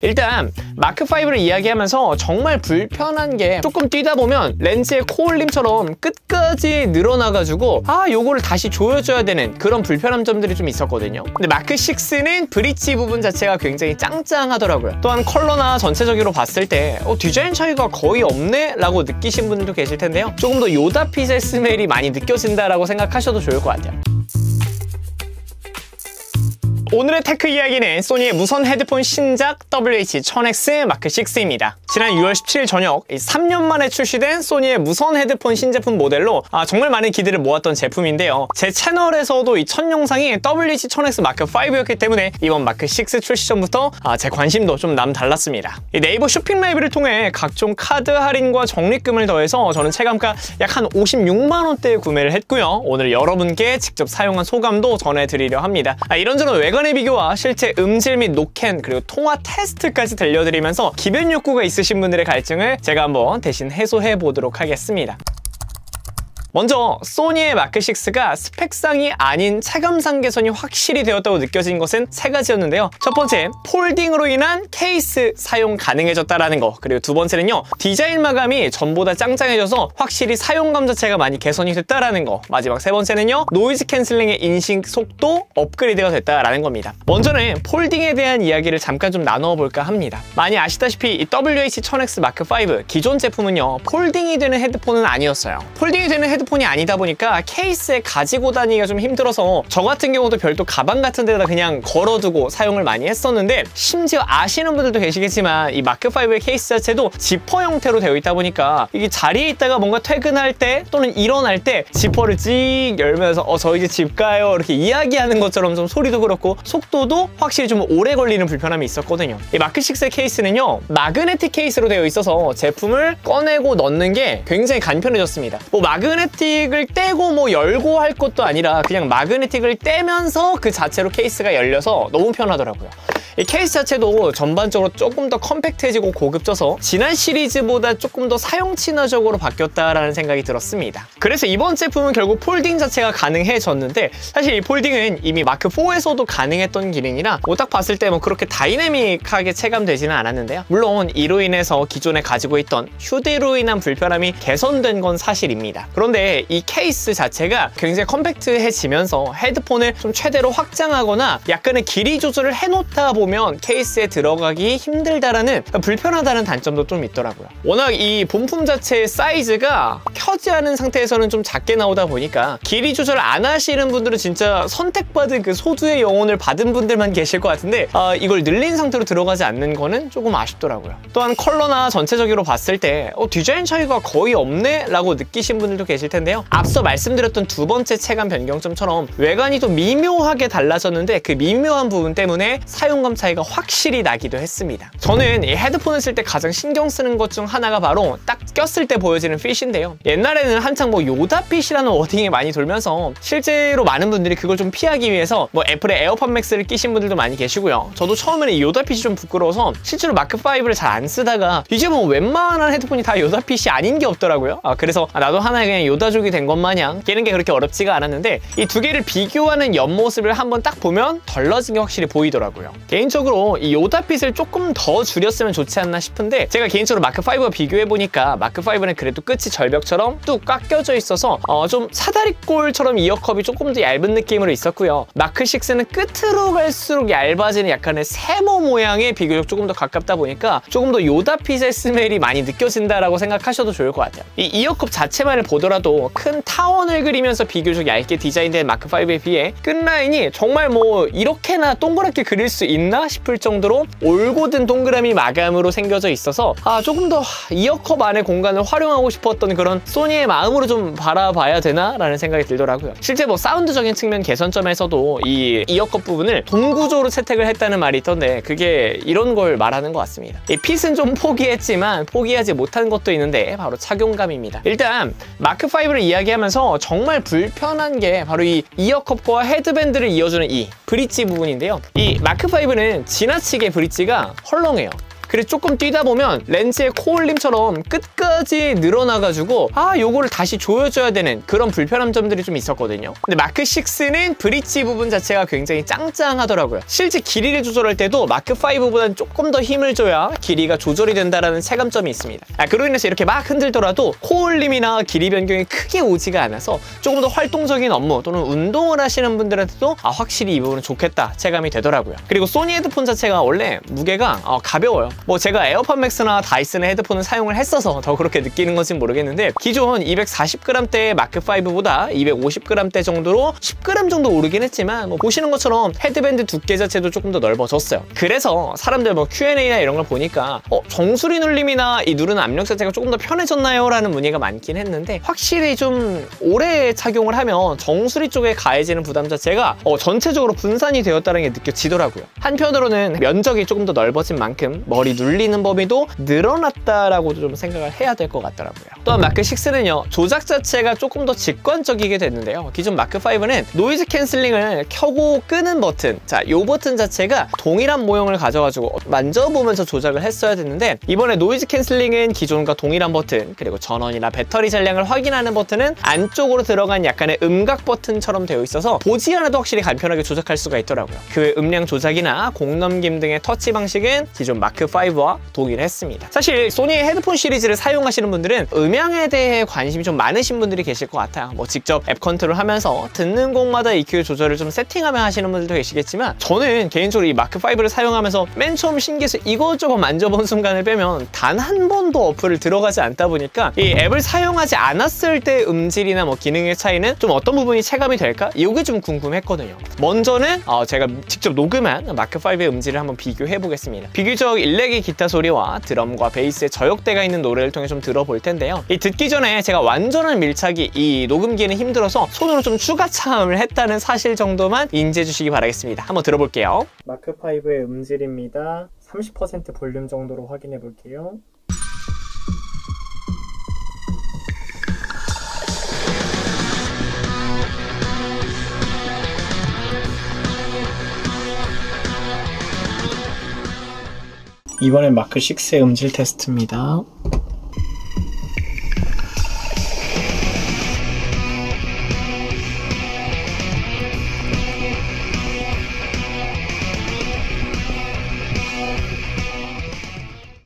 일단 마크5를 이야기하면서 정말 불편한 게 조금 뛰다 보면 렌즈의 코올림처럼 끝까지 늘어나가지고 요거를 다시 조여줘야 되는 그런 불편한 점들이 좀 있었거든요. 근데 마크6는 브릿지 부분 자체가 굉장히 짱짱하더라고요. 또한 컬러나 전체적으로 봤을 때 디자인 차이가 거의 없네? 라고 느끼신 분들도 계실 텐데요. 조금 더 요다핏의 스멜이 많이 느껴진다라고 생각하셔도 좋을 것 같아요. 오늘의 테크 이야기는 소니의 무선 헤드폰 신작 WH-1000X 마크6입니다. 지난 6월 17일 저녁 3년 만에 출시된 소니의 무선 헤드폰 신제품 모델로 정말 많은 기대를 모았던 제품인데요. 제 채널에서도 이 첫 영상이 WH-1000X 마크5였기 때문에 이번 마크6 출시 전부터 제 관심도 좀 남달랐습니다. 이 네이버 쇼핑 라이브를 통해 각종 카드 할인과 적립금을 더해서 저는 체감가 약 한 56만 원대에 구매를 했고요. 오늘 여러분께 직접 사용한 소감도 전해드리려 합니다. 이런저런 외관의 비교와 실제 음질 및 노캔 그리고 통화 테스트까지 들려드리면서 기변 욕구가 있으신 분들의 갈증을 제가 한번 대신 해소해 보도록 하겠습니다. 먼저 소니의 마크6가 스펙상이 아닌 체감상 개선이 확실히 되었다고 느껴진 것은 세 가지였는데요. 첫 번째, 폴딩으로 인한 케이스 사용 가능해졌다라는 거. 그리고 두 번째는요, 디자인 마감이 전보다 짱짱해져서 확실히 사용감 자체가 많이 개선이 됐다라는 거. 마지막 세 번째는요, 노이즈 캔슬링의 인식 속도 업그레이드가 됐다라는 겁니다. 먼저는 폴딩에 대한 이야기를 잠깐 좀 나눠볼까 합니다. 많이 아시다시피 이 WH-1000X 마크5 기존 제품은요, 폴딩이 되는 헤드폰은 아니었어요. 폴딩이 되는 헤드폰이 아니다 보니까 케이스에 가지고 다니기가 좀 힘들어서 저 같은 경우도 별도 가방 같은 데다 그냥 걸어두고 사용을 많이 했었는데, 심지어 아시는 분들도 계시겠지만 이 마크5의 케이스 자체도 지퍼 형태로 되어 있다 보니까 이게 자리에 있다가 뭔가 퇴근할 때 또는 일어날 때 지퍼를 찍 열면서 저 이제 집 가요 이렇게 이야기하는 것처럼 좀 소리도 그렇고 속도도 확실히 좀 오래 걸리는 불편함이 있었거든요. 이 마크6의 케이스는요, 마그네틱 케이스로 되어 있어서 제품을 꺼내고 넣는 게 굉장히 간편해졌습니다. 마그네틱을 떼고 열고 할 것도 아니라 그냥 마그네틱을 떼면서 그 자체로 케이스가 열려서 너무 편하더라고요. 이 케이스 자체도 전반적으로 조금 더 컴팩트해지고 고급져서 지난 시리즈보다 조금 더 사용 친화적으로 바뀌었다라는 생각이 들었습니다. 그래서 이번 제품은 결국 폴딩 자체가 가능해졌는데, 사실 이 폴딩은 이미 마크4에서도 가능했던 기능이라 딱 봤을 때 그렇게 다이내믹하게 체감되지는 않았는데요. 물론 이로 인해서 기존에 가지고 있던 휴대로 인한 불편함이 개선된 건 사실입니다. 그런데 이 케이스 자체가 굉장히 컴팩트해지면서 헤드폰을 좀 최대로 확장하거나 약간의 길이 조절을 해놓다 보면 케이스에 들어가기 힘들다라는, 불편하다는 단점도 좀 있더라고요. 워낙 이 본품 자체의 사이즈가 켜지 않은 상태에서는 좀 작게 나오다 보니까 길이 조절 안 하시는 분들은 진짜 선택받은 그 소두의 영혼을 받은 분들만 계실 것 같은데, 이걸 늘린 상태로 들어가지 않는 거는 조금 아쉽더라고요. 또한 컬러나 전체적으로 봤을 때 디자인 차이가 거의 없네? 라고 느끼신 분들도 계실 텐데요. 앞서 말씀드렸던 두 번째 체감 변경점처럼 외관이 좀 미묘하게 달라졌는데, 그 미묘한 부분 때문에 사용감 차이가 확실히 나기도 했습니다. 저는 이 헤드폰을 쓸 때 가장 신경 쓰는 것 중 하나가 바로 딱 꼈을 때 보여지는 핏인데요. 옛날에는 한창 요다핏이라는 워딩이 많이 돌면서 실제로 많은 분들이 그걸 좀 피하기 위해서 애플의 에어팟 맥스를 끼신 분들도 많이 계시고요. 저도 처음에는 이 요다핏이 좀 부끄러워서 실제로 마크5를 잘 안 쓰다가 이제 웬만한 헤드폰이 다 요다핏이 아닌 게 없더라고요. 그래서 나도 하나의 그냥 요다족이 된 것 마냥 끼는 게 그렇게 어렵지가 않았는데, 이 두 개를 비교하는 옆모습을 한번 딱 보면 덜러진 게 확실히 보이더라고요. 개인적으로 이 요다핏을 조금 더 줄였으면 좋지 않나 싶은데, 제가 개인적으로 마크5와 비교해보니까 마크5는 그래도 끝이 절벽처럼 뚝 꽉 껴져 있어서 좀 사다리꼴처럼 이어컵이 조금 더 얇은 느낌으로 있었고요. 마크6는 끝으로 갈수록 얇아지는 약간의 세모 모양에 비교적 조금 더 가깝다 보니까 조금 더 요다핏의 스멜이 많이 느껴진다라고 생각하셔도 좋을 것 같아요. 이 이어컵 자체만을 보더라도 큰 타원을 그리면서 비교적 얇게 디자인된 마크5에 비해 끝라인이 정말 이렇게나 동그랗게 그릴 수 있나 싶을 정도로 올곧은 동그라미 마감으로 생겨져 있어서 조금 더 이어컵 안의 공간을 활용하고 싶었던 그런 소니의 마음으로 좀 바라봐야 되나? 라는 생각이 들더라고요. 실제 사운드적인 측면 개선점에서도 이 이어컵 부분을 동구조로 채택을 했다는 말이 있던데, 그게 이런 걸 말하는 것 같습니다. 이 핏은 좀 포기했지만 포기하지 못한 것도 있는데 바로 착용감입니다. 일단 마크5를 이야기하면서 정말 불편한 게 바로 이 이어컵과 헤드밴드를 이어주는 이 브릿지 부분인데요. 이 마크5는 지나치게 브릿지가 헐렁해요. 그래서 조금 뛰다 보면 렌즈의 코올림처럼 끝까지 늘어나가지고 요거를 다시 조여줘야 되는 그런 불편한 점들이 좀 있었거든요. 근데 마크 6는 브릿지 부분 자체가 굉장히 짱짱하더라고요. 실제 길이를 조절할 때도 마크 5보다는 조금 더 힘을 줘야 길이가 조절이 된다라는 체감점이 있습니다. 그로 인해서 이렇게 막 흔들더라도 코올림이나 길이 변경이 크게 오지가 않아서 조금 더 활동적인 업무 또는 운동을 하시는 분들한테도 확실히 이 부분은 좋겠다 체감이 되더라고요. 그리고 소니 헤드폰 자체가 원래 무게가 가벼워요. 뭐 제가 에어팟 맥스나 다이슨의 헤드폰을 사용을 했어서 더 그렇게 느끼는 건지는 모르겠는데 기존 240g대의 마크 5보다 250g대 정도로 10g 정도 오르긴 했지만 뭐 보시는 것처럼 헤드밴드 두께 자체도 조금 더 넓어졌어요. 그래서 사람들 뭐 Q&A나 이런 걸 보니까 정수리 눌림이나 이 누르는 압력 자체가 조금 더 편해졌나요? 라는 문의가 많긴 했는데 확실히 좀 오래 착용을 하면 정수리 쪽에 가해지는 부담 자체가 전체적으로 분산이 되었다는 게 느껴지더라고요. 한편으로는 면적이 조금 더 넓어진 만큼 머리 눌리는 범위도 늘어났다라고도 좀 생각을 해야 될 것 같더라고요. 또한 마크 6는요 조작 자체가 조금 더 직관적이게 됐는데요. 기존 마크 5는 노이즈 캔슬링을 켜고 끄는 버튼, 이 버튼 자체가 동일한 모형을 가져가지고 만져보면서 조작을 했어야 됐는데 이번에 노이즈 캔슬링은 기존과 동일한 버튼, 그리고 전원이나 배터리 잔량을 확인하는 버튼은 안쪽으로 들어간 약간의 음각 버튼처럼 되어 있어서 보지 않아도 확실히 간편하게 조작할 수가 있더라고요. 그 외 음량 조작이나 공 넘김 등의 터치 방식은 기존 마크 5와 동일했습니다. 사실 소니의 헤드폰 시리즈를 사용하시는 분들은 음향에 대해 관심이 좀 많으신 분들이 계실 것 같아요. 뭐 직접 앱 컨트롤 하면서 듣는 곡마다 EQ 조절을 좀 세팅하며 하시는 분들도 계시겠지만 저는 개인적으로 이 마크 5를 사용하면서 맨 처음 신기해서 이것저것 만져본 순간을 빼면 단 한 번도 어플을 들어가지 않다 보니까 이 앱을 사용하지 않았을 때 음질이나 뭐 기능의 차이는 좀 어떤 부분이 체감이 될까? 이게 좀 궁금했거든요. 먼저는 제가 직접 녹음한 마크 5의 음질을 한번 비교해 보겠습니다. 비교적 일렉의 기타 소리와 드럼과 베이스의 저역대가 있는 노래를 통해 좀 들어볼 텐데요. 이 듣기 전에 제가 완전한 밀착이 이 녹음기에는 힘들어서 손으로 좀 추가 차음을 했다는 사실 정도만 인지해 주시기 바라겠습니다. 한번 들어볼게요. 마크 5의 음질입니다. 30% 볼륨 정도로 확인해 볼게요. 이번엔 마크 6의 음질 테스트입니다.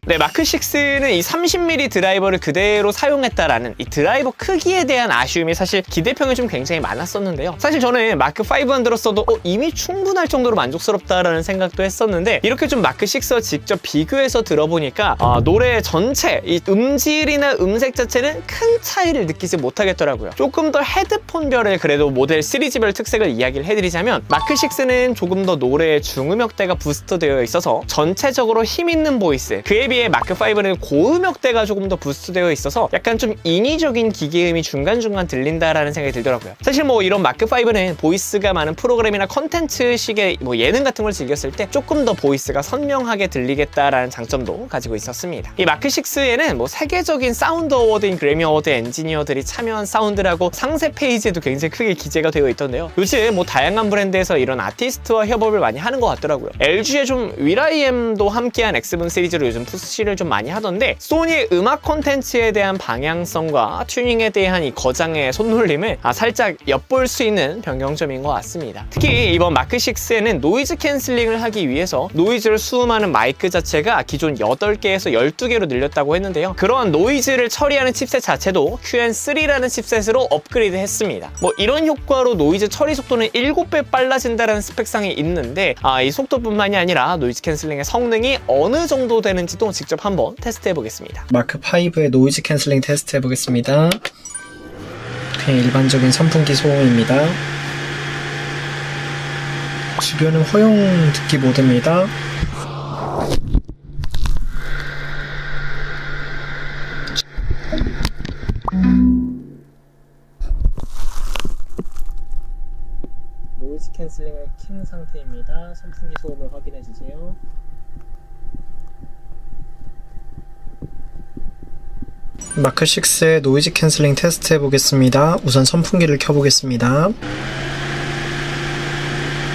네, 마크 6는 이 30mm 드라이버를 그대로 사용했다라는 이 드라이버 크기에 대한 아쉬움이 사실 기대평이 좀 굉장히 많았었는데요. 사실 저는 마크 5안 들었어도 이미 충분할 정도로 만족스럽다라는 생각도 했었는데 이렇게 좀 마크 6와 직접 비교해서 들어보니까 노래 전체 이 음질이나 음색 자체는 큰 차이를 느끼지 못하겠더라고요. 조금 더 헤드폰별의 그래도 모델 시리즈별 특색을 이야기를 해드리자면 마크 6는 조금 더 노래의 중음역대가 부스트되어 있어서 전체적으로 힘있는 보이스, 그에 비해 마크 5는 고음역대가 조금 더 부스트되어 있어서 약간 좀 인위적인 기계음이 중간중간 들린다라는 생각이 들더라고요. 사실 뭐 이런 마크 5는 보이스가 많은 프로그램이나 컨텐츠식의 뭐 예능 같은 걸 즐겼을 때 조금 더 보이스가 선명하게 들리겠다라는 장점도 가지고 있었습니다. 이 마크 6에는 뭐 세계적인 사운드 어워드인 그래미 어워드 엔지니어들이 참여한 사운드라고 상세 페이지에도 굉장히 크게 기재가 되어 있던데요. 요즘 뭐 다양한 브랜드에서 이런 아티스트와 협업을 많이 하는 것 같더라고요. LG의 좀 will.i.am도 함께한 X7 시리즈로 요즘 푸시를 좀 많이 하던데 소니의 음악 콘텐츠에 대한 방향성과 튜닝에 대한 이 거장의 손놀림을 살짝 엿볼 수 있는 변경점인 것 같습니다. 특히 이번 마크 6에는 노이즈 캔슬링을 하기 위해서 노이즈를 수음하는 마이크 자체가 기존 8개에서 12개로 늘렸다고 했는데요. 그러한 노이즈를 처리하는 칩셋 자체도 QN3라는 칩셋으로 업그레이드 했습니다. 뭐 이런 효과로 노이즈 처리 속도는 7배 빨라진다는 스펙상이 있는데 이 속도뿐만이 아니라 노이즈 캔슬링의 성능이 어느 정도 되는지도 직접 한번 테스트해 보겠습니다. 마크 5의 노이즈 캔슬링 테스트 해 보겠습니다. 그냥 일반적인 선풍기 소음입니다. 주변은 허용 듣기 모드입니다. 노이즈 캔슬링을 킨 상태입니다. 선풍기 소음을 확인해 주세요. 마크 6의 노이즈 캔슬링 테스트 해보겠습니다. 우선 선풍기를 켜보겠습니다.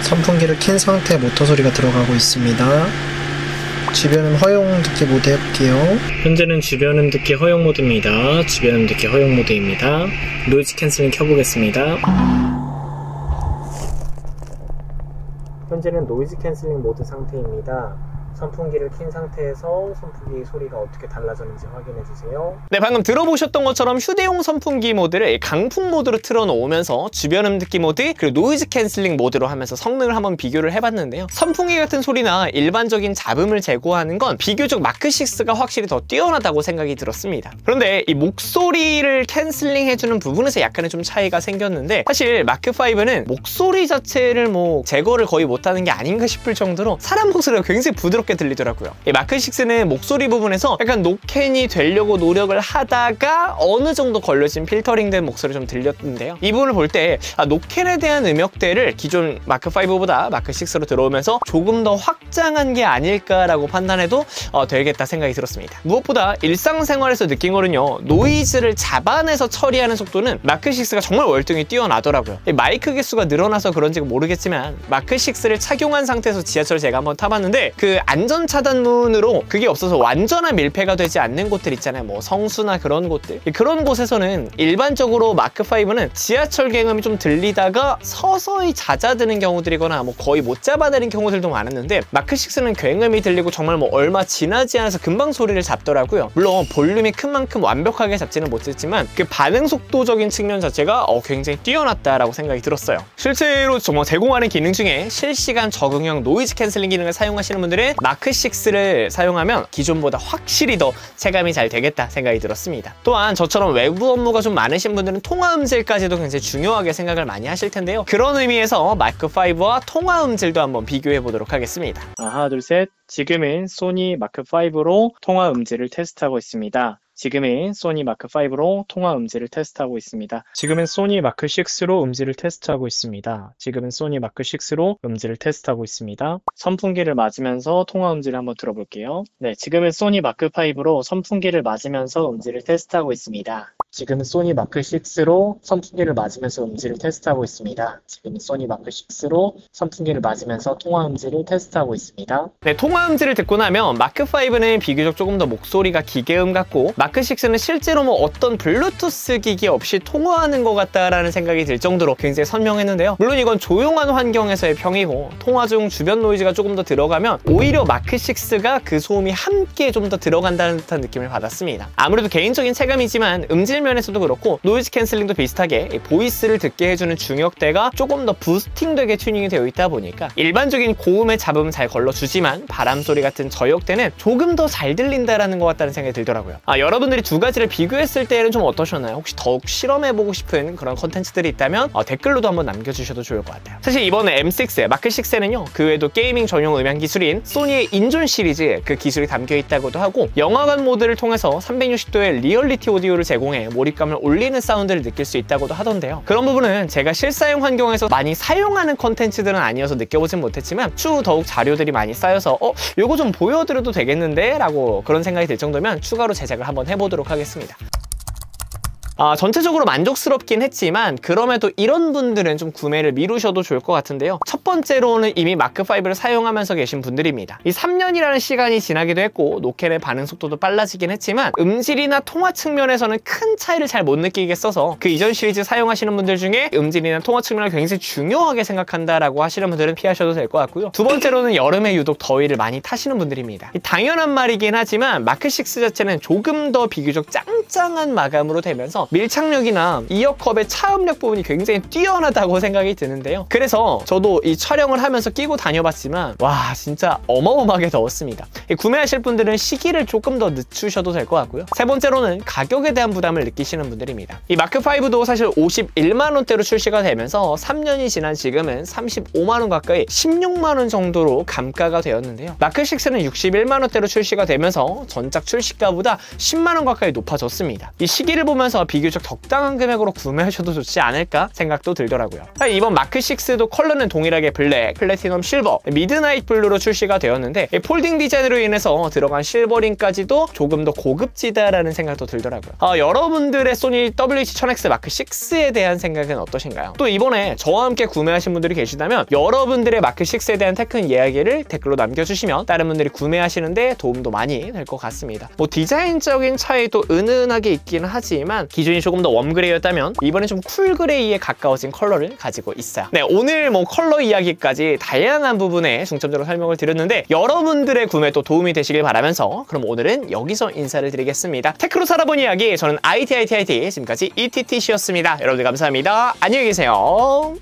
선풍기를 킨 상태 모터 소리가 들어가고 있습니다. 주변음 허용 듣기 모드 해볼게요. 현재는 주변음 듣기 허용 모드입니다. 주변음 듣기 허용 모드입니다. 노이즈 캔슬링 켜보겠습니다. 현재는 노이즈 캔슬링 모드 상태입니다. 선풍기를 킨 상태에서 선풍기 소리가 어떻게 달라졌는지 확인해주세요. 네, 방금 들어보셨던 것처럼 휴대용 선풍기 모드를 강풍 모드로 틀어놓으면서 주변음 듣기 모드 그리고 노이즈 캔슬링 모드로 하면서 성능을 한번 비교를 해봤는데요. 선풍기 같은 소리나 일반적인 잡음을 제거하는 건 비교적 마크6가 확실히 더 뛰어나다고 생각이 들었습니다. 그런데 이 목소리를 캔슬링 해주는 부분에서 약간의 좀 차이가 생겼는데 사실 마크5는 목소리 자체를 뭐 제거를 거의 못하는 게 아닌가 싶을 정도로 사람 목소리가 굉장히 부드럽게 들리더라고요. 이 마크6는 목소리 부분에서 약간 노캔이 되려고 노력을 하다가 어느 정도 걸려진 필터링된 목소리 좀 들렸는데요. 이 부분을 볼 때 노캔에 대한 음역대를 기존 마크5보다 마크6로 들어오면서 조금 더 확장한 게 아닐까라고 판단해도 되겠다 생각이 들었습니다. 무엇보다 일상생활에서 느낀 거는요. 노이즈를 잡아내서 처리하는 속도는 마크6가 정말 월등히 뛰어나더라고요. 마이크 개수가 늘어나서 그런지 모르겠지만 마크6를 착용한 상태에서 지하철을 제가 한번 타봤는데 그 안전차단문으로 그게 없어서 완전한 밀폐가 되지 않는 곳들 있잖아요. 뭐 성수나 그런 곳들. 그런 곳에서는 일반적으로 마크5는 지하철 굉음이 좀 들리다가 서서히 잦아드는 경우들이거나 뭐 거의 못 잡아내는 경우들도 많았는데 마크6는 굉음이 들리고 정말 뭐 얼마 지나지 않아서 금방 소리를 잡더라고요. 물론 볼륨이 큰 만큼 완벽하게 잡지는 못했지만 그 반응 속도적인 측면 자체가 굉장히 뛰어났다라고 생각이 들었어요. 실제로 정말 제공하는 기능 중에 실시간 적응형 노이즈 캔슬링 기능을 사용하시는 분들은 마크6를 사용하면 기존보다 확실히 더 체감이 잘 되겠다 생각이 들었습니다. 또한 저처럼 외부 업무가 좀 많으신 분들은 통화 음질까지도 굉장히 중요하게 생각을 많이 하실 텐데요. 그런 의미에서 마크5와 통화 음질도 한번 비교해 보도록 하겠습니다. 하나 둘 셋. 지금은 소니 마크5로 통화 음질을 테스트하고 있습니다. 지금은 소니 마크5로 통화 음질을 테스트하고 있습니다. 지금은 소니 마크6로 음질을 테스트하고 있습니다. 지금은 소니 마크6로 음질을 테스트하고 있습니다. 선풍기를 맞으면서 통화 음질을 한번 들어볼게요. 네, 지금은 소니 마크5로 선풍기를 맞으면서 음질을 테스트하고 있습니다. 지금은 소니 마크6로 선풍기를 맞으면서 음질을 테스트하고 있습니다. 지금은 소니 마크6로 선풍기를 맞으면서 통화 음질을 테스트하고 있습니다. 네, 통화 음질을 듣고 나면 마크5는 비교적 조금 더 목소리가 기계음 같고 마크6는 실제로 뭐 어떤 블루투스 기기 없이 통화하는 것 같다라는 생각이 들 정도로 굉장히 선명했는데요. 물론 이건 조용한 환경에서의 평이고 통화 중 주변 노이즈가 조금 더 들어가면 오히려 마크6가 그 소음이 함께 좀 더 들어간다는 듯한 느낌을 받았습니다. 아무래도 개인적인 체감이지만 음질 면에서도 그렇고 노이즈 캔슬링도 비슷하게 보이스를 듣게 해주는 중역대가 조금 더 부스팅되게 튜닝이 되어 있다 보니까 일반적인 고음의 잡음은 잘 걸러주지만 바람소리 같은 저역대는 조금 더 잘 들린다라는 것 같다는 생각이 들더라고요. 여러분들이 두 가지를 비교했을 때는 좀 어떠셨나요? 혹시 더욱 실험해보고 싶은 그런 컨텐츠들이 있다면 댓글로도 한번 남겨주셔도 좋을 것 같아요. 사실 이번에 M6, 마크6에는요 그 외에도 게이밍 전용 음향 기술인 소니의 인존 시리즈 그 기술이 담겨있다고도 하고 영화관 모드를 통해서 360도의 리얼리티 오디오를 제공해 몰입감을 올리는 사운드를 느낄 수 있다고도 하던데요. 그런 부분은 제가 실사용 환경에서 많이 사용하는 컨텐츠들은 아니어서 느껴보진 못했지만 추후 더욱 자료들이 많이 쌓여서 요거 좀 보여드려도 되겠는데? 라고 그런 생각이 들 정도면 추가로 제작을 한번 해보도록 하겠습니다. 전체적으로 만족스럽긴 했지만 그럼에도 이런 분들은 좀 구매를 미루셔도 좋을 것 같은데요. 첫 번째로는 이미 마크5를 사용하면서 계신 분들입니다. 이 3년이라는 시간이 지나기도 했고 노캔의 반응 속도도 빨라지긴 했지만 음질이나 통화 측면에서는 큰 차이를 잘 못 느끼겠어서 그 이전 시리즈 사용하시는 분들 중에 음질이나 통화 측면을 굉장히 중요하게 생각한다라고 하시는 분들은 피하셔도 될 것 같고요. 두 번째로는 여름에 유독 더위를 많이 타시는 분들입니다. 당연한 말이긴 하지만 마크6 자체는 조금 더 비교적 짱짱한 마감으로 되면서 밀착력이나 이어컵의 차음력 부분이 굉장히 뛰어나다고 생각이 드는데요. 그래서 저도 이 촬영을 하면서 끼고 다녀봤지만 와 진짜 어마어마하게 더웠습니다. 구매하실 분들은 시기를 조금 더 늦추셔도 될 것 같고요. 세 번째로는 가격에 대한 부담을 느끼시는 분들입니다. 이 마크5도 사실 51만 원대로 출시가 되면서 3년이 지난 지금은 35만 원 가까이 16만 원 정도로 감가가 되었는데요. 마크6는 61만 원대로 출시가 되면서 전작 출시가보다 10만 원 가까이 높아졌습니다. 이 시기를 보면서 비교적 적당한 금액으로 구매하셔도 좋지 않을까 생각도 들더라고요. 이번 마크6도 컬러는 동일하게 블랙, 플래티넘 실버, 미드나잇 블루로 출시가 되었는데 폴딩 디자인으로 인해서 들어간 실버링까지도 조금 더 고급지다라는 생각도 들더라고요. 여러분들의 소니 WH-1000X 마크 6에 대한 생각은 어떠신가요? 또 이번에 저와 함께 구매하신 분들이 계시다면 여러분들의 마크 6에 대한 테크 이야기를 댓글로 남겨주시면 다른 분들이 구매하시는데 도움도 많이 될 것 같습니다. 뭐 디자인적인 차이도 은은하게 있긴 하지만 기존이 조금 더 웜그레이였다면 이번엔 좀 쿨그레이에 가까워진 컬러를 가지고 있어요. 네, 오늘 뭐 컬러 이야기까지 다양한 부분에 중점적으로 설명을 드렸는데 여러분들의 구매 또 도움이 되시길 바라면서 그럼 오늘은 여기서 인사를 드리겠습니다. 테크로 살아본 이야기, 저는 IT 지금까지 ETTC였습니다. 여러분들 감사합니다. 안녕히 계세요.